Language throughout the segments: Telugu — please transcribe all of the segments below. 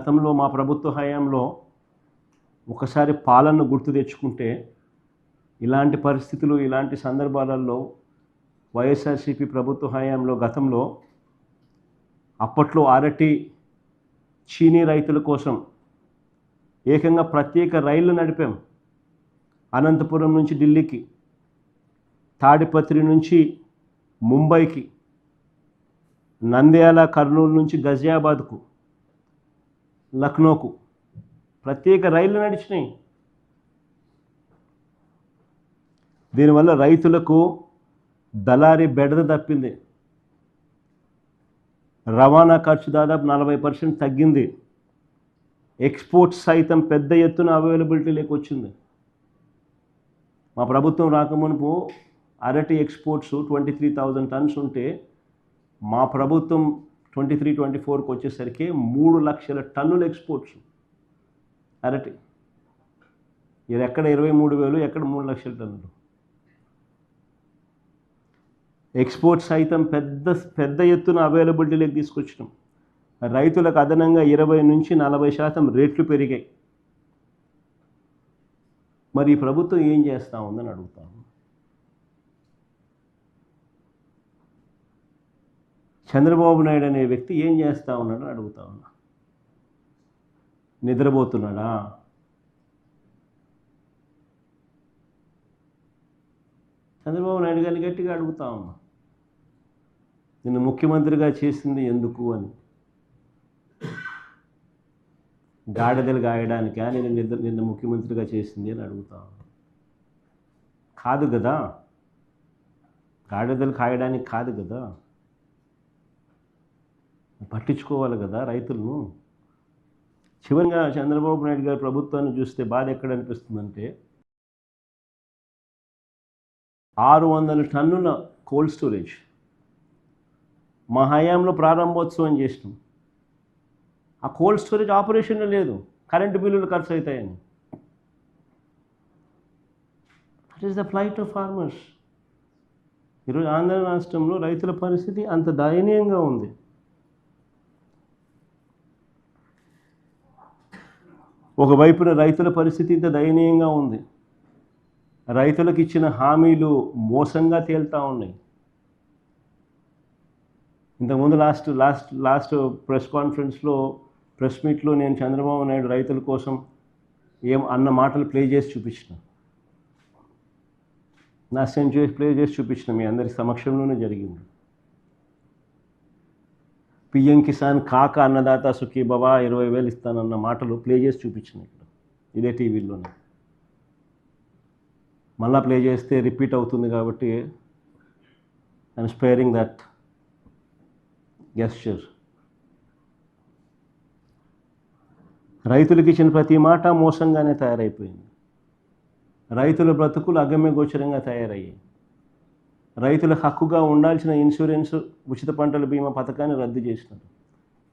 గతంలో మా ప్రభుత్వ హయాంలో ఒకసారి పాలనను గుర్తు తెచ్చుకుంటే ఇలాంటి పరిస్థితులు ఇలాంటి సందర్భాలలో వైఎస్ఆర్సీపీ ప్రభుత్వ హయాంలో గతంలో అప్పట్లో అరటి చీనీ రైతుల కోసం ఏకంగా ప్రత్యేక రైళ్లు నడిపాం. అనంతపురం నుంచి ఢిల్లీకి, తాడిపత్రి నుంచి ముంబైకి, నంద్యాల కర్నూలు నుంచి గజియాబాద్కు, లక్నోకు ప్రత్యేక రైళ్లు నడిచినాయి. దీనివల్ల రైతులకు దళారీ బెడద తప్పింది. రవాణా ఖర్చు దాదాపు 40% తగ్గింది. ఎక్స్పోర్ట్స్ సైతం పెద్ద ఎత్తున అవైలబిలిటీ లేకొచ్చింది. మా ప్రభుత్వం రాకమునుపు అరటి ఎక్స్పోర్ట్స్ 23,000 టన్స్ ఉంటే మా ప్రభుత్వం 23-24కి వచ్చేసరికి 3 లక్షల టన్నుల ఎక్స్పోర్ట్స్ అరటి. ఇది ఎక్కడ 23,000, ఎక్కడ 3 లక్షల టన్నులు. ఎక్స్పోర్ట్స్ సైతం పెద్ద ఎత్తున అవైలబిలిటీలోకి తీసుకొచ్చినాం. రైతులకు అదనంగా 20-40% రేట్లు పెరిగాయి. మరి ఈ ప్రభుత్వం ఏం చేస్తూ ఉందని అడుగుతాము. చంద్రబాబు నాయుడు అనే వ్యక్తి ఏం చేస్తూ ఉన్నాడని అడుగుతా ఉన్నా. నిద్రపోతున్నాడా? చంద్రబాబు నాయుడు గారిని గట్టిగా అడుగుతా ఉన్నా, నిన్ను ముఖ్యమంత్రిగా చేసింది ఎందుకు అని. గాడిదలు గాయడానికా నిన్ను ముఖ్యమంత్రిగా చేసింది అని అడుగుతా ఉన్నా. కాదు కదా, గాడిదలు కాయడానికి కాదు కదా, పట్టించుకోవాలి కదా రైతులను. చివరిగా చంద్రబాబు నాయుడు గారి ప్రభుత్వాన్ని చూస్తే బాధ ఎక్కడ అనిపిస్తుందంటే 600 టన్నుల కోల్డ్ స్టోరేజ్ మా హయాంలో ప్రారంభోత్సవం చేసినాం. ఆ కోల్డ్ స్టోరేజ్ ఆపరేషన్లో లేదు, కరెంటు బిల్లులు ఖర్చు అవుతాయని. That is the flight of farmers. ఈరోజు ఆంధ్ర రాష్ట్రంలో రైతుల పరిస్థితి అంత దయనీయంగా ఉంది. ఒకవైపున రైతుల పరిస్థితి ఇంత దయనీయంగా ఉంది. రైతులకు ఇచ్చిన హామీలు మోసంగా తేలుతూ ఉన్నాయి. ఇంతకుముందు లాస్ట్ ప్రెస్ కాన్ఫరెన్స్లో, ప్రెస్ మీట్లో నేను చంద్రబాబు నాయుడు రైతుల కోసం ఏం అన్న మాటలు ప్లే చేసి చూపించిన, నాశనం చేసి ప్లే చేసి చూపించిన, మీ అందరి సమక్షంలోనే జరిగింది. పిఎం కిసాన్ కాక అన్నదాత సుఖీ బాబా 20,000 ఇస్తానన్న మాటలు ప్లే చేసి చూపించిన ఇక్కడ ఇదే టీవీలోనే. మళ్ళా ప్లే చేస్తే రిపీట్ అవుతుంది కాబట్టి ఐఎమ్ స్పేరింగ్ దట్ గెస్చర్. రైతులకు ఇచ్చిన ప్రతి మాట మోసంగానే తయారైపోయింది. రైతుల బ్రతుకులు అగమ్య గోచరంగా తయారయ్యాయి. రైతుల హక్కుగా ఉండాల్సిన ఇన్సూరెన్స్, ఉచిత పంటల బీమా పథకాన్ని రద్దు చేసినారు.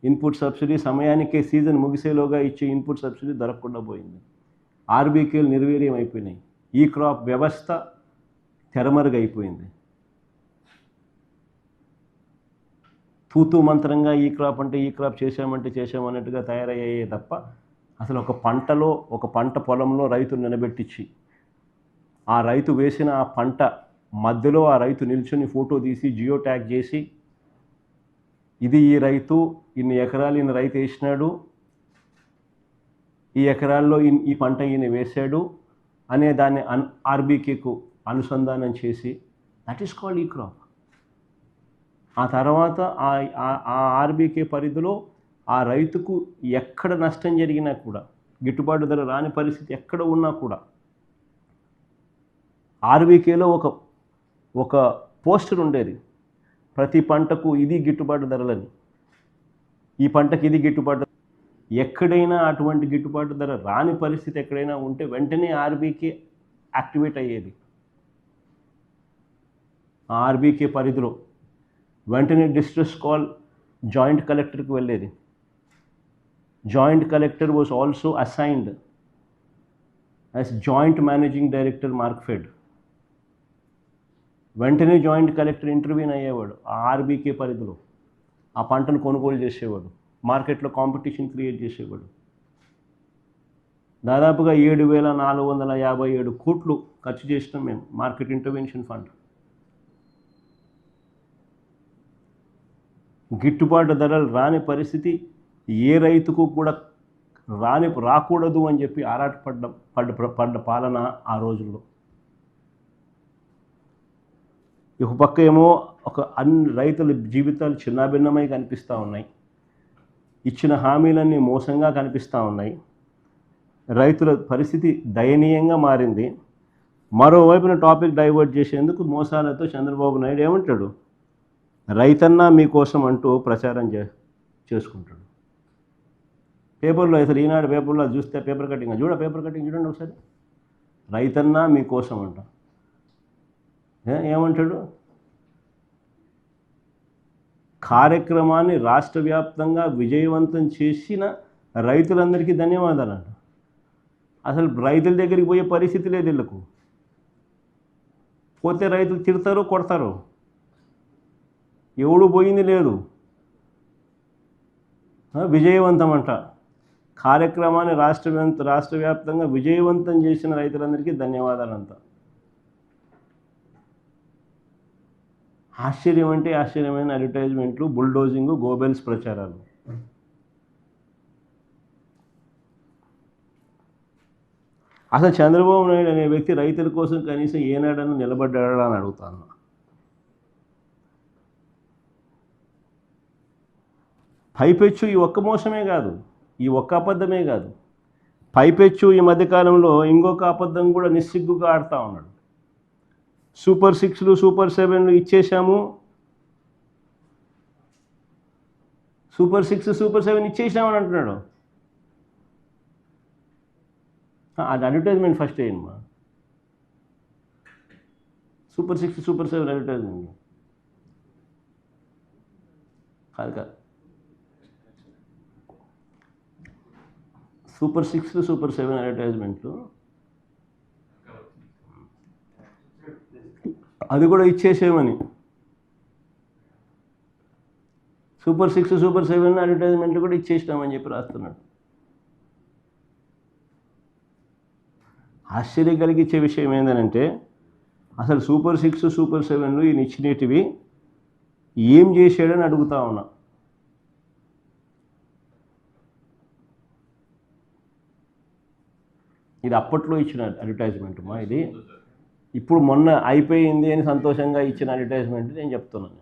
ఇన్పుట్ సబ్సిడీ సమయానికే సీజన్ ముగిసేలోగా ఇచ్చే ఇన్పుట్ సబ్సిడీ దొరకకుండా పోయింది. ఆర్బీకేలు నిర్వీర్యం అయిపోయినాయి. ఈ క్రాప్ వ్యవస్థ తెరమరుగైపోయింది. తూతూ మంత్రంగా ఈ క్రాప్ చేశామన్నట్టుగా తయారయ్యాయే తప్ప అసలు ఒక పంట పొలంలో రైతును నిలబెట్టించి ఆ రైతు వేసిన ఆ పంట మధ్యలో ఆ రైతు నిల్చుని ఫోటో తీసి జియో ట్యాగ్ చేసి ఇది ఈ రైతు, ఇన్ని ఎకరాలు ఈయన రైతు వేసినాడు, ఈ ఎకరాల్లో ఈ పంట ఈయన వేశాడు అనే దాన్ని ఆర్బీకేకు అనుసంధానం చేసి దట్ ఈస్ కాల్డ్ ఈ క్రాప్. ఆ తర్వాత ఆ ఆర్బీకే పరిధిలో ఆ రైతుకు ఎక్కడ నష్టం జరిగినా కూడా, గిట్టుబాటు ధర రాని పరిస్థితి ఎక్కడ ఉన్నా కూడా ఆర్బీకేలో ఒక పోస్టర్ ఉండేది, ప్రతి పంటకు ఇది గిట్టుబాటు ధరలని, ఈ పంటకి ఇది గిట్టుబాటు. ఎక్కడైనా అటువంటి గిట్టుబాటు ధర రాని పరిస్థితి ఎక్కడైనా ఉంటే వెంటనే ఆర్బీకే యాక్టివేట్ అయ్యేది. ఆ ఆర్బీకే పరిధిలో వెంటనే డిస్ట్రెస్ కాల్ జాయింట్ కలెక్టర్కి వెళ్ళేది. Joint collector was also assigned as joint managing director Markfed. వెంటనే జాయింట్ కలెక్టర్ ఇంటర్వ్యూన్ అయ్యేవాడు ఆ ఆర్బీకే పరిధిలో, ఆ పంటను కొనుగోలు చేసేవాడు. మార్కెట్లో కాంపిటీషన్ క్రియేట్ చేసేవాడు. దాదాపుగా 7,457 కోట్లు ఖర్చు చేసినాం మేము మార్కెట్ ఇంటర్వెన్షన్ ఫండ్. గిట్టుబాటు ధరలు రాని పరిస్థితి, ఏ రైతుకు కూడా రాకూడదు అని చెప్పి పడ్డ పాలన ఆ రోజుల్లో. ఒక పక్క ఏమో అన్ని రైతుల జీవితాలు చిన్నాభిన్నమై కనిపిస్తూ ఉన్నాయి, ఇచ్చిన హామీలన్నీ మోసంగా కనిపిస్తూ ఉన్నాయి, రైతుల పరిస్థితి దయనీయంగా మారింది. మరోవైపున టాపిక్ డైవర్ట్ చేసేందుకు మోసాలతో చంద్రబాబు నాయుడు ఏమంటాడు, రైతన్నా మీకోసం అంటూ ప్రచారం చేసుకుంటాడు. పేపర్లో అసలు ఈనాడు పేపర్లో చూస్తే పేపర్ కటింగ్ చూడండి ఒకసారి, రైతన్నా మీకోసం అంట. ఏమంటాడు, కార్యక్రమాన్ని రాష్ట్ర వ్యాప్తంగా విజయవంతం చేసిన రైతులందరికీ ధన్యవాదాలంట. అసలు రైతుల దగ్గరికి పోయే పరిస్థితి లేదు వీళ్ళకు. పోతే రైతులు తిడతారు, కొడతారు, ఎవడు పోయింది లేదు. విజయవంతం అంట. కార్యక్రమాన్ని రాష్ట్ర వ్యాప్తంగా విజయవంతం చేసిన రైతులందరికీ ధన్యవాదాలంట. ఆశ్చర్యం అంటే ఆశ్చర్యమైన అడ్వర్టైజ్మెంట్లు, బుల్డోజింగ్, గోబెల్స్ ప్రచారాలు. అసలు చంద్రబాబు నాయుడు అనే వ్యక్తి రైతుల కోసం కనీసం ఏనాడన్నా నిలబడ్డాడా అని అడుగుతాను. పైపెచ్చు ఈ ఒక్క మోసమే కాదు, ఈ ఒక్క అబద్ధమే కాదు, పైపెచ్చు ఈ మధ్యకాలంలో ఇంకొక అబద్ధం కూడా నిస్సిగ్గుగా ఆడుతూ ఉన్నాడు. సూపర్ 6లు సూపర్ 7లు ఇచ్చేసాము, సూపర్ 6 సూపర్ 7 ఇచ్చేసామని అంటున్నాడు. అది అడ్వర్టైజ్మెంట్ ఫస్ట్ వేయమ్మా, సూపర్ 6 సూపర్ 7 అడ్వర్టైజ్మెంట్ కాదు. సూపర్ 6లు సూపర్ 7 అడ్వర్టైజ్మెంట్లు అది కూడా ఇచ్చేసేమని. సూపర్ 6 సూపర్ 7 అడ్వర్టైజ్మెంట్లు కూడా ఇచ్చేసినామని చెప్పి రాస్తున్నాడు. ఆశ్చర్యం కలిగించే విషయం ఏంటంటే, అసలు సూపర్ 6 సూపర్ 7లు ఈయన ఇచ్చినటివి ఏం చేశాడని అడుగుతా ఉన్నా. ఇది అప్పట్లో ఇచ్చిన అడ్వర్టైజ్మెంట్ మా, ఇది ఇప్పుడు మొన్న అయిపోయింది అని సంతోషంగా ఇచ్చిన అడ్వర్టైజ్మెంట్ నేను చెప్తున్నాను.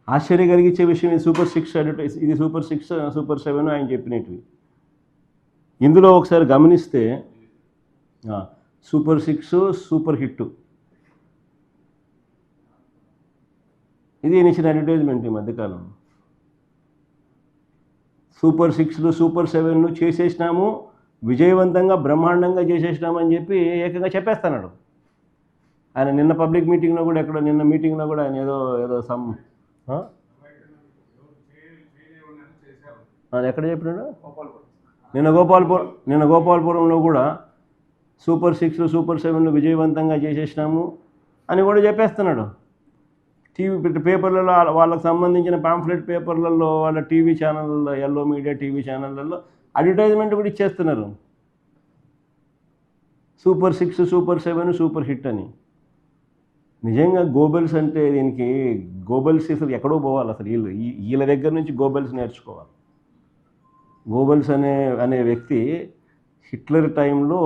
ఆశ్చర్యం కలిగించే విషయం ఇది సూపర్ 6 అడ్వర్టైజ్, ఇది సూపర్ 6 సూపర్ 7 ఆయన చెప్పినట్టు. ఇందులో ఒకసారి గమనిస్తే సూపర్ 6 సూపర్ హిట్ ఇది ఇచ్చిన అడ్వర్టైజ్మెంట్ ఈ మధ్యకాలం. సూపర్ 6లు సూపర్ 7లు చేసేసినాము, విజయవంతంగా బ్రహ్మాండంగా చేసేసినామని చెప్పి ఏకంగా చెప్పేస్తున్నాడు ఆయన. నిన్న పబ్లిక్ మీటింగ్లో కూడా నిన్న మీటింగ్లో కూడా ఆయన ఏదో సమ్ ఎక్కడ చెప్పినాడు, నిన్న గోపాలపురంలో కూడా సూపర్ 6లు సూపర్ 7లు విజయవంతంగా చేసేసినాము అని కూడా చెప్పేస్తున్నాడు. టీవీ పేపర్లలో వాళ్ళకు సంబంధించిన పాంఫ్లెట్ పేపర్లలో, వాళ్ళ టీవీ ఛానళ్ళలో, ఎల్లో మీడియా టీవీ ఛానళ్ళలో అడ్వర్టైజ్మెంట్ కూడా ఇచ్చేస్తున్నారు, సూపర్ 6 సూపర్ 7 సూపర్ హిట్ అని. నిజంగా గోబెల్స్ అంటే దీనికి గోబెల్స్ అసలు ఎక్కడో పోవాలి. అసలు వీళ్ళ దగ్గర నుంచి గోబెల్స్ నేర్చుకోవాలి. గోబెల్స్ అనే వ్యక్తి హిట్లర్ టైంలో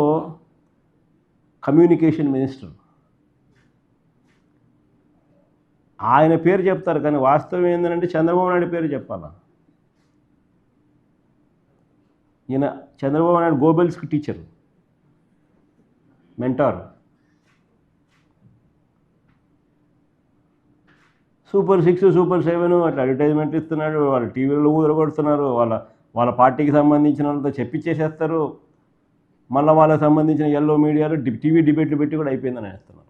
కమ్యూనికేషన్ మినిస్టర్. ఆయన పేరు చెప్తారు కానీ వాస్తవం ఏంటంటే చంద్రబాబు నాయుడు పేరు చెప్పాలా. ఈయన చంద్రబాబు నాయుడు గోబెల్స్కి టీచర్, మెంటార్. సూపర్ 6 సూపర్ 7 అట్లా అడ్వర్టైజ్మెంట్ ఇస్తున్నాడు, వాళ్ళ టీవీలో ఊదరగొడుతున్నారు, వాళ్ళ పార్టీకి సంబంధించిన వాళ్ళతో చెప్పించేసేస్తారు. మళ్ళీ వాళ్ళకి సంబంధించిన ఎల్లో మీడియాలో టీవీ డిబేట్లు పెట్టి కూడా అయిపోయిందని వేస్తున్నారు.